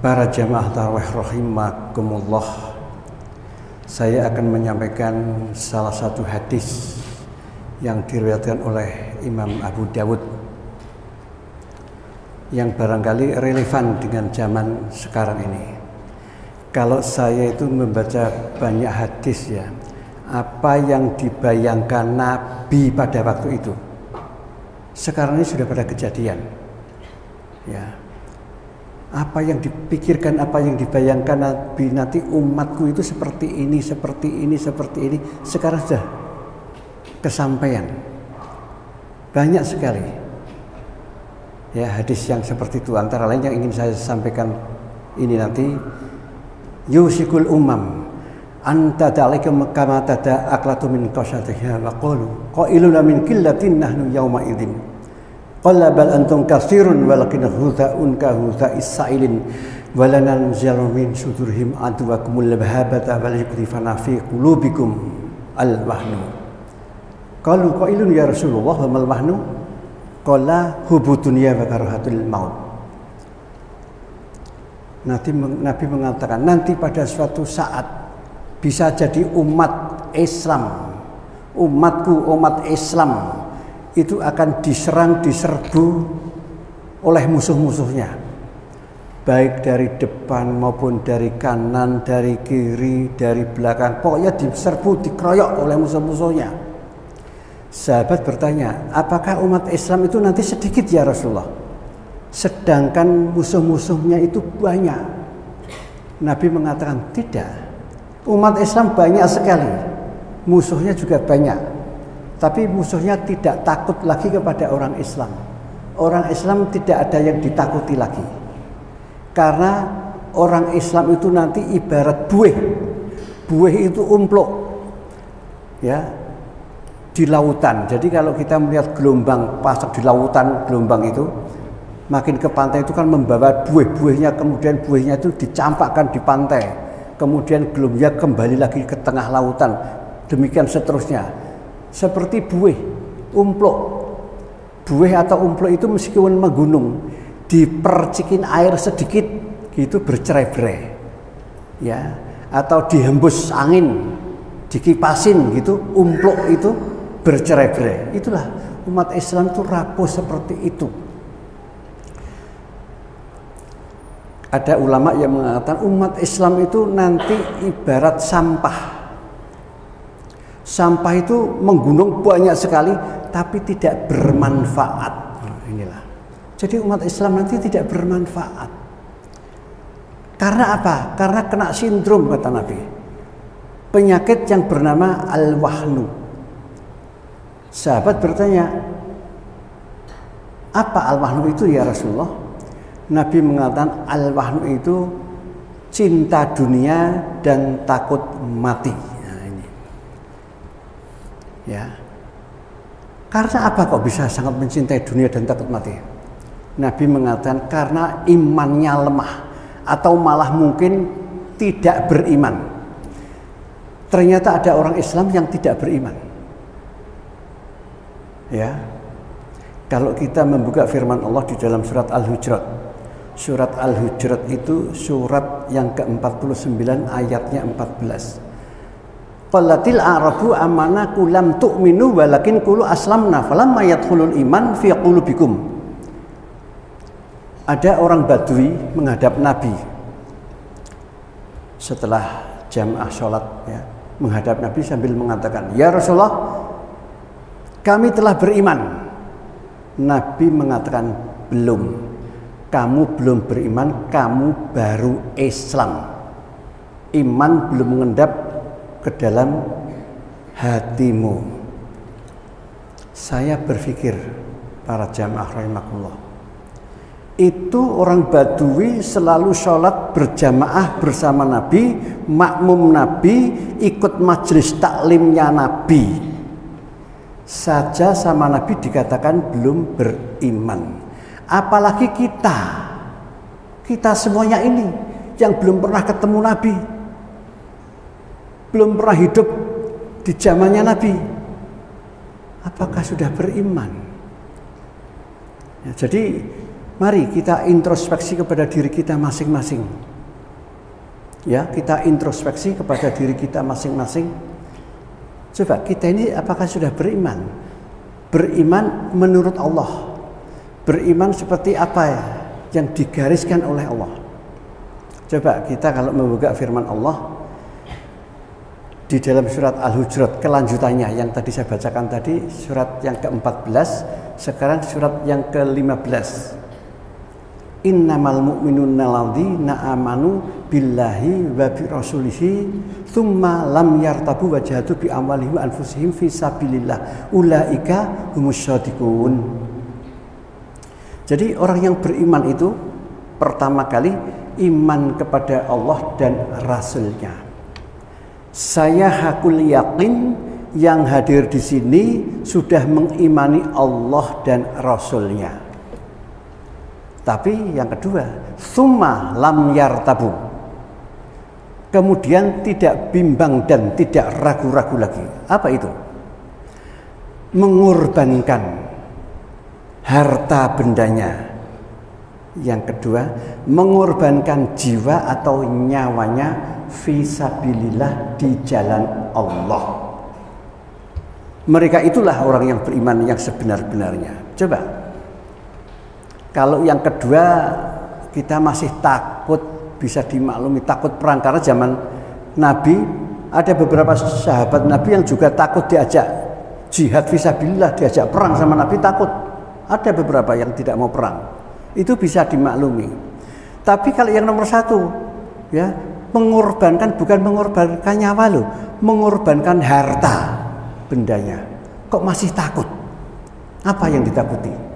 Para jamaah tarawih rahimakumullah, saya akan menyampaikan salah satu hadis yang diriwayatkan oleh Imam Abu Dawud yang barangkali relevan dengan zaman sekarang ini. Kalau saya itu membaca banyak hadis ya, apa yang dibayangkan Nabi pada waktu itu sekarang ini sudah pada kejadian ya. Apa yang dipikirkan, apa yang dibayangkan Nabi, nanti umatku itu seperti ini, seperti ini, seperti ini, sekarang sudah kesampaian. Banyak sekali ya hadis yang seperti itu. Antara lain yang ingin saya sampaikan ini nanti, yusikul umam anta ta'alaikum kama tada aklatu min qasyatiha wa qalu qailuna min qillatin nahnu yawma idzin qala bal antum katsirun walakin hudha'un ka hudha'is sa'ilin walanan zalu min sudurhim adwakumul labhabata wal yakdifana fi qulubikum al wahnu qalu qailun ya Rasulullah wa mal wahnu qala hubud dunya wa karahatul maut. Nabi mengatakan nanti pada suatu saat bisa jadi umat Islam, umatku, umat Islam itu akan diserang, diserbu oleh musuh-musuhnya, baik dari depan maupun dari kanan, dari kiri, dari belakang, pokoknya diserbu, dikeroyok oleh musuh-musuhnya. Sahabat bertanya, apakah umat Islam itu nanti sedikit ya Rasulullah? Sedangkan musuh-musuhnya itu banyak. Nabi mengatakan tidak. Umat Islam banyak sekali, musuhnya juga banyak. Tapi musuhnya tidak takut lagi kepada orang Islam. Orang Islam tidak ada yang ditakuti lagi. Karena orang Islam itu nanti ibarat buih. Buih itu umpluk. Ya. Di lautan. Jadi kalau kita melihat gelombang pasang di lautan, gelombang itu makin ke pantai itu kan membawa buih-buihnya, kemudian buihnya itu dicampakkan di pantai, kemudian gelombangnya kembali lagi ke tengah lautan, demikian seterusnya. Seperti buih, umpluk. Buih atau umpluk itu meskipun menggunung, dipercikin air sedikit gitu bercerai-berai, ya, atau dihembus angin, dikipasin gitu, umpluk itu bercerai-berai. Itulah umat Islam itu rapuh seperti itu. Ada ulama yang mengatakan umat Islam itu nanti ibarat sampah. Sampah itu menggunung banyak sekali, tapi tidak bermanfaat. Nah, inilah. Jadi umat Islam nanti tidak bermanfaat. Karena apa? Karena kena sindrom kata Nabi. Penyakit yang bernama al-wahnu. Sahabat bertanya, apa al-wahnu itu ya Rasulullah? Nabi mengatakan al-wahnu itu cinta dunia dan takut mati. Nah, ini. Ya. Karena apa kok bisa sangat mencintai dunia dan takut mati? Nabi mengatakan karena imannya lemah atau malah mungkin tidak beriman. Ternyata ada orang Islam yang tidak beriman. Ya. Kalau kita membuka firman Allah di dalam surat Al-Hujurat. Surat Al-Hujurat itu surat yang ke-49 ayatnya 14. Qalatil a'rabu amanna lam tu'minu walakin qulu aslamna falamma yadkhulul iman fi qulubikum. Ada orang Badui menghadap Nabi setelah jamaah sholat ya, menghadap Nabi sambil mengatakan, "Ya Rasulullah, kami telah beriman." Nabi mengatakan, "Belum. Kamu belum beriman, kamu baru Islam. Iman belum mengendap ke dalam hatimu." Saya berpikir, para jamaah rahimakumullah, itu orang Badui selalu sholat berjamaah bersama Nabi, makmum Nabi, ikut majelis taklimnya Nabi. Saja sama Nabi dikatakan belum beriman. Apalagi kita semuanya ini yang belum pernah ketemu Nabi, belum pernah hidup di zamannya Nabi, apakah sudah beriman? Ya, jadi Mari kita introspeksi kepada diri kita masing-masing. Ya, kita introspeksi kepada diri kita masing-masing. Coba kita ini apakah sudah beriman? Beriman menurut Allah. Beriman seperti apa ya yang digariskan oleh Allah. Coba kita kalau membuka firman Allah di dalam surat Al-Hujurat kelanjutannya yang tadi saya bacakan tadi, surat yang ke-14, sekarang surat yang ke-15. Innamal mu'minuna alladzina amanu billahi wa bi rasulihi tsumma lam yartabu wa jahadu bi amwalihim wa anfusihim fi sabilillah ulaika humus shadiqun. Jadi orang yang beriman itu pertama kali iman kepada Allah dan Rasulnya. Saya hakul yakin yang hadir di sini sudah mengimani Allah dan Rasulnya. Tapi yang kedua, summa lam yartabu. Kemudian tidak bimbang dan tidak ragu-ragu lagi. Apa itu? Mengorbankan harta bendanya. Yang kedua, mengorbankan jiwa atau nyawanya fisabilillah di jalan Allah. Mereka itulah orang yang beriman yang sebenar-benarnya. Coba. Kalau yang kedua kita masih takut, bisa dimaklumi takut perang karena zaman Nabi ada beberapa sahabat Nabi yang juga takut diajak jihad fisabilillah, diajak perang sama Nabi takut. Ada beberapa yang tidak mau perang. Itu bisa dimaklumi. Tapi kalau yang nomor satu, ya mengorbankan bukan mengorbankan nyawa loh, mengorbankan harta bendanya. Kok masih takut? Apa yang ditakuti?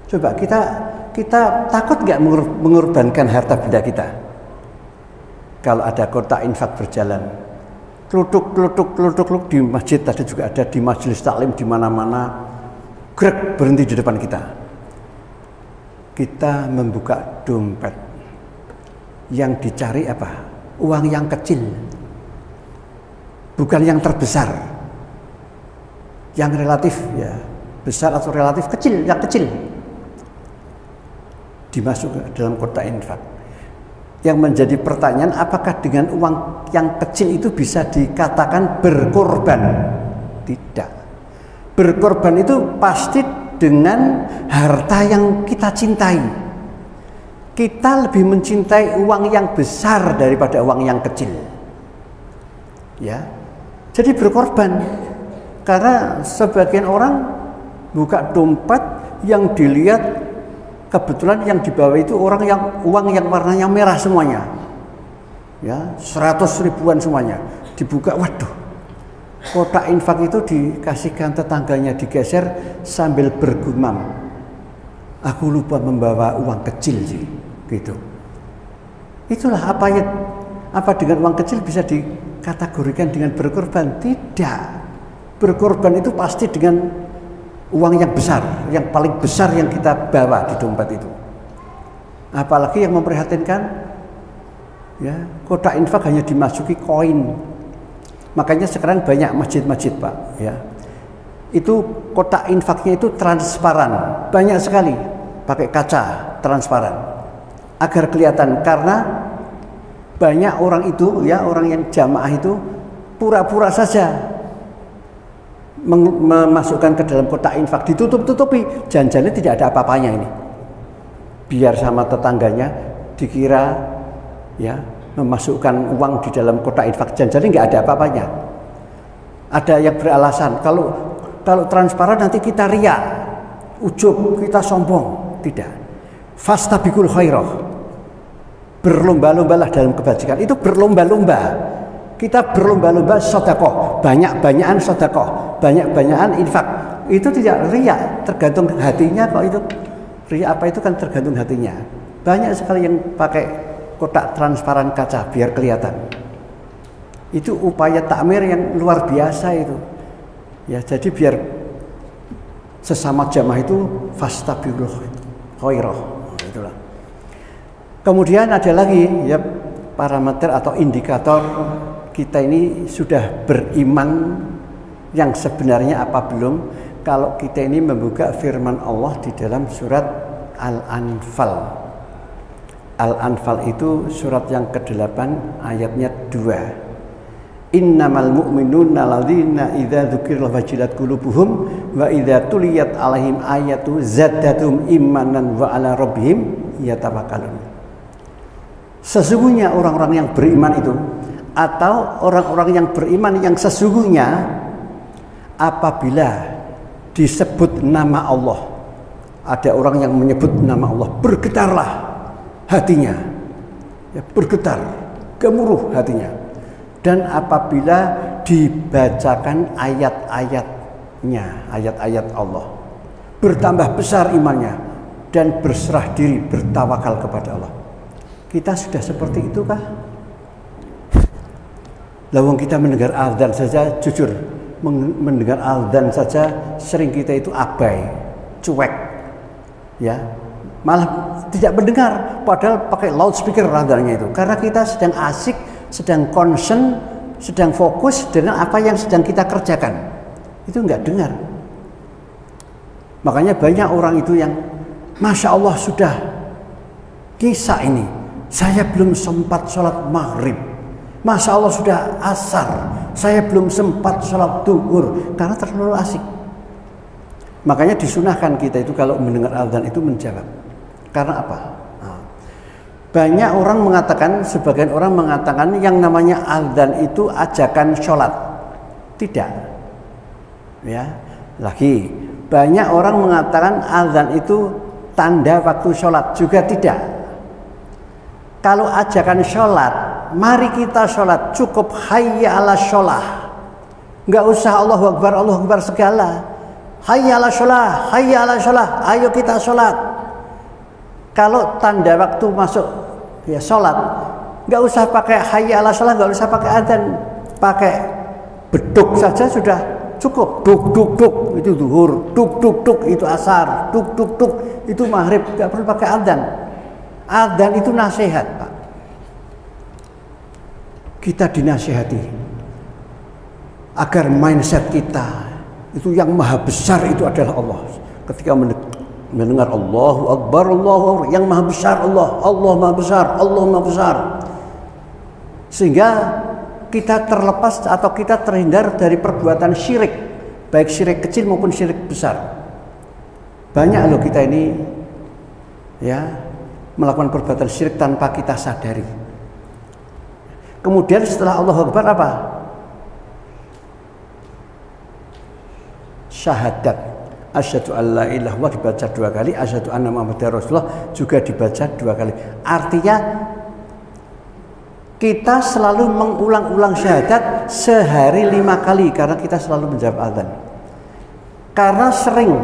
Coba kita takut nggak mengorbankan harta benda kita? Kalau ada kotak infak berjalan, kelutuk di masjid, tadi juga ada di majelis taklim di mana-mana, grek berhenti di depan kita. Kita membuka dompet, yang dicari apa? Uang yang kecil, bukan yang terbesar, yang relatif ya besar atau relatif kecil, yang kecil. Dimasuk dalam kotak infak. Yang menjadi pertanyaan, apakah dengan uang yang kecil itu bisa dikatakan berkorban? Tidak. Berkorban itu pasti dengan harta yang kita cintai. Kita lebih mencintai uang yang besar daripada uang yang kecil. Ya. Jadi berkorban. Karena sebagian orang buka dompet yang dilihat kebetulan yang dibawa itu uang yang warnanya merah semuanya, ya 100 ribuan semuanya. Dibuka, waduh, kotak infak itu dikasihkan tetangganya, digeser sambil bergumam, aku lupa membawa uang kecil sih, gitu. Itulah apa dengan uang kecil bisa dikategorikan dengan berkorban? Tidak. Berkorban itu pasti dengan uang yang besar, yang paling besar yang kita bawa di dompet itu. Apalagi yang memprihatinkan, ya kotak infak hanya dimasuki koin. Makanya sekarang banyak masjid-masjid Pak, ya itu kotak infaknya itu transparan, banyak sekali pakai kaca transparan agar kelihatan. Karena banyak orang itu, ya orang yang jamaah itu pura-pura saja memasukkan ke dalam kotak infak, ditutup-tutupi, janjinya tidak ada apa-apanya ini, biar sama tetangganya dikira ya memasukkan uang di dalam kotak infak, janjinya nggak ada apa-apanya. Ada yang beralasan kalau transparan nanti kita riya, ujub, kita sombong. Tidak. Fastabiqul khairah, berlomba-lombalah dalam kebajikan. Itu berlomba-lomba. Kita berlomba-lomba sedekah, banyak-banyakan sedekah, banyak-banyakan infak. Itu tidak riya, tergantung hatinya kok itu. Riya apa itu kan tergantung hatinya. Banyak sekali yang pakai kotak transparan kaca biar kelihatan. Itu upaya takmir yang luar biasa itu. Ya, jadi biar sesama jamaah itu fastabiqul khairah. Itulah. Kemudian ada lagi ya parameter atau indikator kita ini sudah beriman yang sebenarnya apa belum. Kalau kita ini membuka firman Allah di dalam surat Al-Anfal. Al-Anfal itu surat yang ke-8 ayatnya 2. Innamal mu'minuna alladzina idza dzukira wajilat qulubuhum wa idza tuliyat 'alaihim ayatu zaddatum imanan wa 'ala rabbihim yatawakkalun. Sesungguhnya orang-orang yang beriman itu, atau orang-orang yang beriman yang sesungguhnya, apabila disebut nama Allah, ada orang yang menyebut nama Allah, bergetarlah hatinya, ya, bergetar, gemuruh hatinya. Dan apabila dibacakan ayat-ayatnya, ayat-ayat Allah, bertambah besar imannya dan berserah diri, bertawakal kepada Allah. Kita sudah seperti itu kah? Lawang kita mendengar azan saja, jujur, mendengar azan saja sering kita itu abai, cuek, ya, malah tidak mendengar, padahal pakai loudspeaker azannya itu, karena kita sedang asik, sedang concern, sedang fokus dengan apa yang sedang kita kerjakan, itu nggak dengar. Makanya banyak orang itu yang Masya Allah sudah kisah ini, saya belum sempat sholat maghrib, Masya Allah sudah asar, saya belum sempat sholat duhur, karena terlalu asik. Makanya disunahkan kita itu kalau mendengar azan itu menjawab. Karena apa? Nah, banyak orang mengatakan, sebagian orang mengatakan yang namanya azan itu ajakan sholat. Tidak. Ya, lagi banyak orang mengatakan azan itu tanda waktu sholat, juga tidak. Kalau ajakan sholat, mari kita sholat, cukup hayya ala sholah, nggak usah Allahu Akbar segala. Hayya ala sholah, hayya ala sholah, ayo kita sholat. Kalau tanda waktu masuk ya sholat, nggak usah pakai hayya ala sholah, nggak usah pakai adzan, pakai beduk saja sudah cukup. Duk duk duk itu zuhur, duk duk duk itu asar, duk duk duk itu maghrib, nggak perlu pakai adzan. Adzan itu nasihat, Pak. Kita dinasihati agar mindset kita itu yang maha besar itu adalah Allah. Ketika mendengar Allahu Akbar, yang maha besar Allah, Allah maha besar, Allah maha besar, sehingga kita terlepas atau kita terhindar dari perbuatan syirik, baik syirik kecil maupun syirik besar. Banyak loh kita ini ya melakukan perbuatan syirik tanpa kita sadari. Kemudian setelah Allahu Akbar apa? Syahadat, asyhadu alla ilaha illallah dibaca 2 kali, asyhadu anna muhammadar rasulullah juga dibaca 2 kali. Artinya kita selalu mengulang-ulang syahadat sehari 5 kali karena kita selalu menjawab azan. Karena sering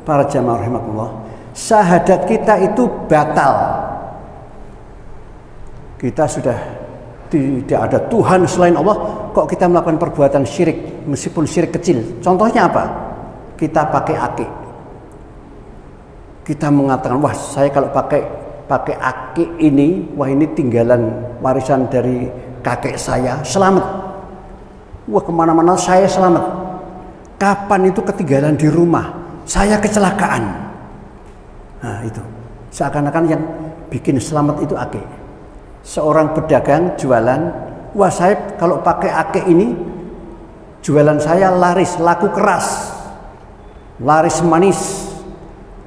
para jamaah rahimakumullah, syahadat kita itu batal. Kita sudah tidak ada Tuhan selain Allah, kok kita melakukan perbuatan syirik meskipun syirik kecil. Contohnya apa? Kita pakai akik. Kita mengatakan, wah saya kalau pakai akik ini, wah ini tinggalan warisan dari kakek saya, selamat. Wah kemana-mana saya selamat. Kapan itu ketinggalan di rumah, saya kecelakaan. Nah itu seakan-akan yang bikin selamat itu akik. Seorang pedagang jualan, wah saya kalau pakai akik ini jualan saya laris, laku keras, laris manis.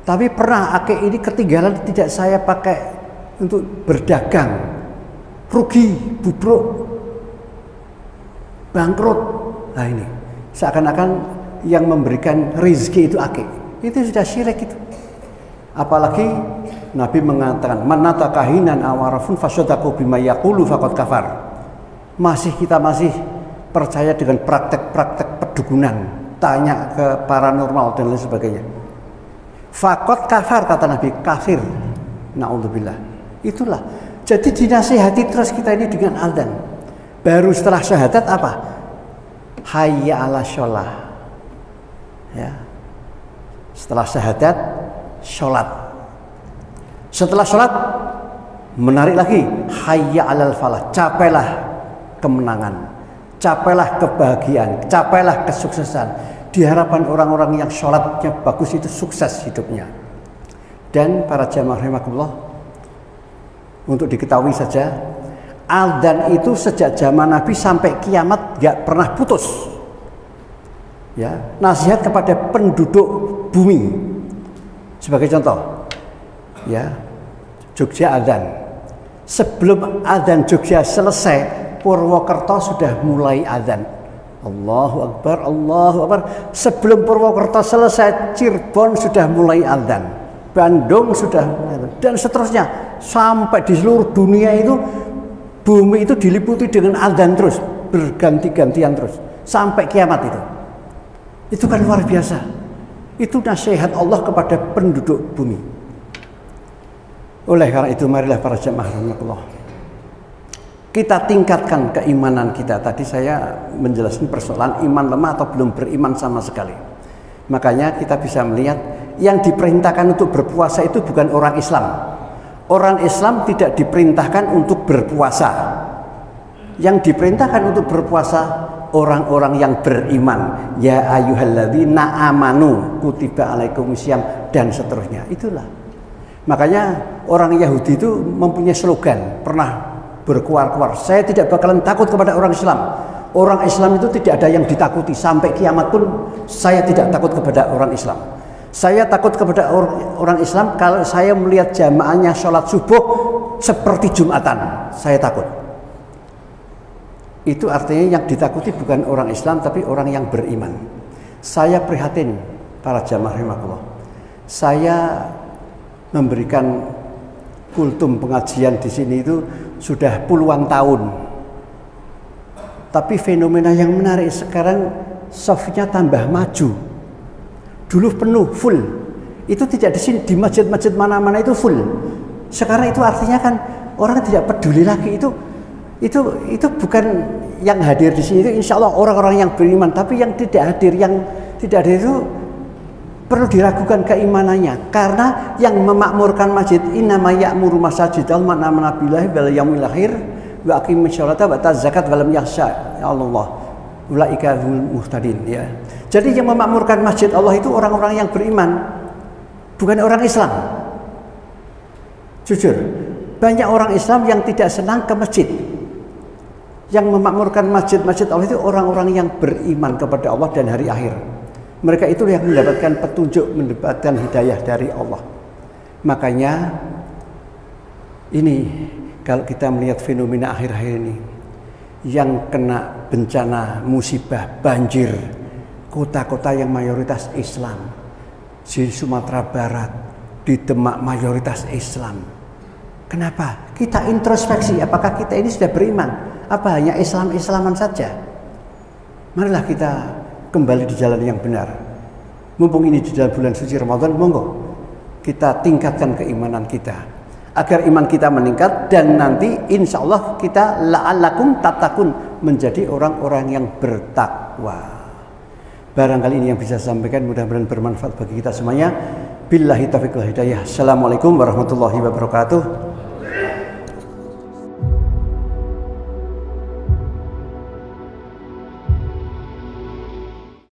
Tapi pernah akik ini ketinggalan tidak saya pakai untuk berdagang, rugi, bubruk, bangkrut. Nah ini seakan-akan yang memberikan rezeki itu akik. Itu sudah syirik itu. Apalagi Nabi mengatakan manata kahinan awarafun fasyadaku bima yaqulu faqad kafar. Kita masih percaya dengan praktek-praktek pedukunan, tanya ke paranormal dan lain sebagainya. Faqad kafar kata Nabi, kafir. Naudzubillah. Itulah. Jadi dinasihati terus kita ini dengan azan. Baru setelah syahadat apa? Hayya ala sholah. Ya. Setelah syahadat sholat. Setelah sholat menarik lagi hayya alal falah, capailah kemenangan, capailah kebahagiaan, capailah kesuksesan. Diharapkan orang-orang yang sholatnya bagus itu sukses hidupnya. Dan para jamaah rahimakumullah, untuk diketahui saja, adzan itu sejak zaman Nabi sampai kiamat gak pernah putus. Ya, nasihat kepada penduduk bumi. Sebagai contoh, ya, Jogja adzan. Sebelum adzan Jogja selesai, Purwokerto sudah mulai adzan. Allahu Akbar, Allahu Akbar. Sebelum Purwokerto selesai, Cirebon sudah mulai adzan. Bandung sudah, dan seterusnya sampai di seluruh dunia itu bumi itu diliputi dengan adzan terus, berganti-gantian terus sampai kiamat itu. Itu kan luar biasa. Itu nasihat Allah kepada penduduk bumi. Oleh karena itu marilah para jemaah rahimakumullah, kita tingkatkan keimanan kita. Tadi saya menjelaskan persoalan iman lemah atau belum beriman sama sekali. Makanya kita bisa melihat yang diperintahkan untuk berpuasa itu bukan orang Islam. Orang Islam tidak diperintahkan untuk berpuasa. Yang diperintahkan untuk berpuasa orang-orang yang beriman. Ya ayyuhalladzina amanu kutiba alaikumusiyam dan seterusnya. Itulah. Makanya orang Yahudi itu mempunyai slogan, pernah berkuar-kuar, saya tidak bakalan takut kepada orang Islam. Orang Islam itu tidak ada yang ditakuti. Sampai kiamat pun saya tidak takut kepada orang Islam. Saya takut kepada orang Islam kalau saya melihat jamaahnya sholat subuh seperti Jumatan. Saya takut. Itu artinya yang ditakuti bukan orang Islam tapi orang yang beriman. Saya prihatin para jamaah rahimakumullah. Saya memberikan kultum pengajian di sini itu sudah puluhan tahun. Tapi fenomena yang menarik sekarang, softnya tambah maju. Dulu penuh, full. Itu tidak di sini, di masjid-masjid mana-mana itu full. Sekarang itu artinya kan orang tidak peduli lagi. Itu bukan yang hadir di sini itu insya Allah orang-orang yang beriman. Tapi yang tidak hadir itu perlu diragukan keimanannya, karena yang memakmurkan masjid innama ya'muru masajidal man amana billahi wal yaumil akhir wa aqimis sholata wa ataz zakat wa lam yakhsha Allah ulaika humul muhtadin, ya. Jadi yang memakmurkan masjid Allah itu orang-orang yang beriman, bukan orang Islam. Jujur, banyak orang Islam yang tidak senang ke masjid. Yang memakmurkan masjid-masjid Allah itu orang-orang yang beriman kepada Allah dan hari akhir. Mereka itu yang mendapatkan petunjuk, mendapatkan hidayah dari Allah. Makanya ini kalau kita melihat fenomena akhir-akhir ini, yang kena bencana musibah banjir, kota-kota yang mayoritas Islam, di Sumatera Barat, di Demak mayoritas Islam. Kenapa? Kita introspeksi, apakah kita ini sudah beriman? Apa hanya Islam-Islaman saja? Marilah kita kembali di jalan yang benar. Mumpung ini di dalam bulan suci Ramadan, monggo kita tingkatkan keimanan kita agar iman kita meningkat, dan nanti insya Allah kita la'allakum tattaqun, menjadi orang-orang yang bertakwa. Barangkali ini yang bisa saya sampaikan, mudah-mudahan bermanfaat bagi kita semuanya. Billahi taufiq wal hidayah. Assalamualaikum warahmatullahi wabarakatuh.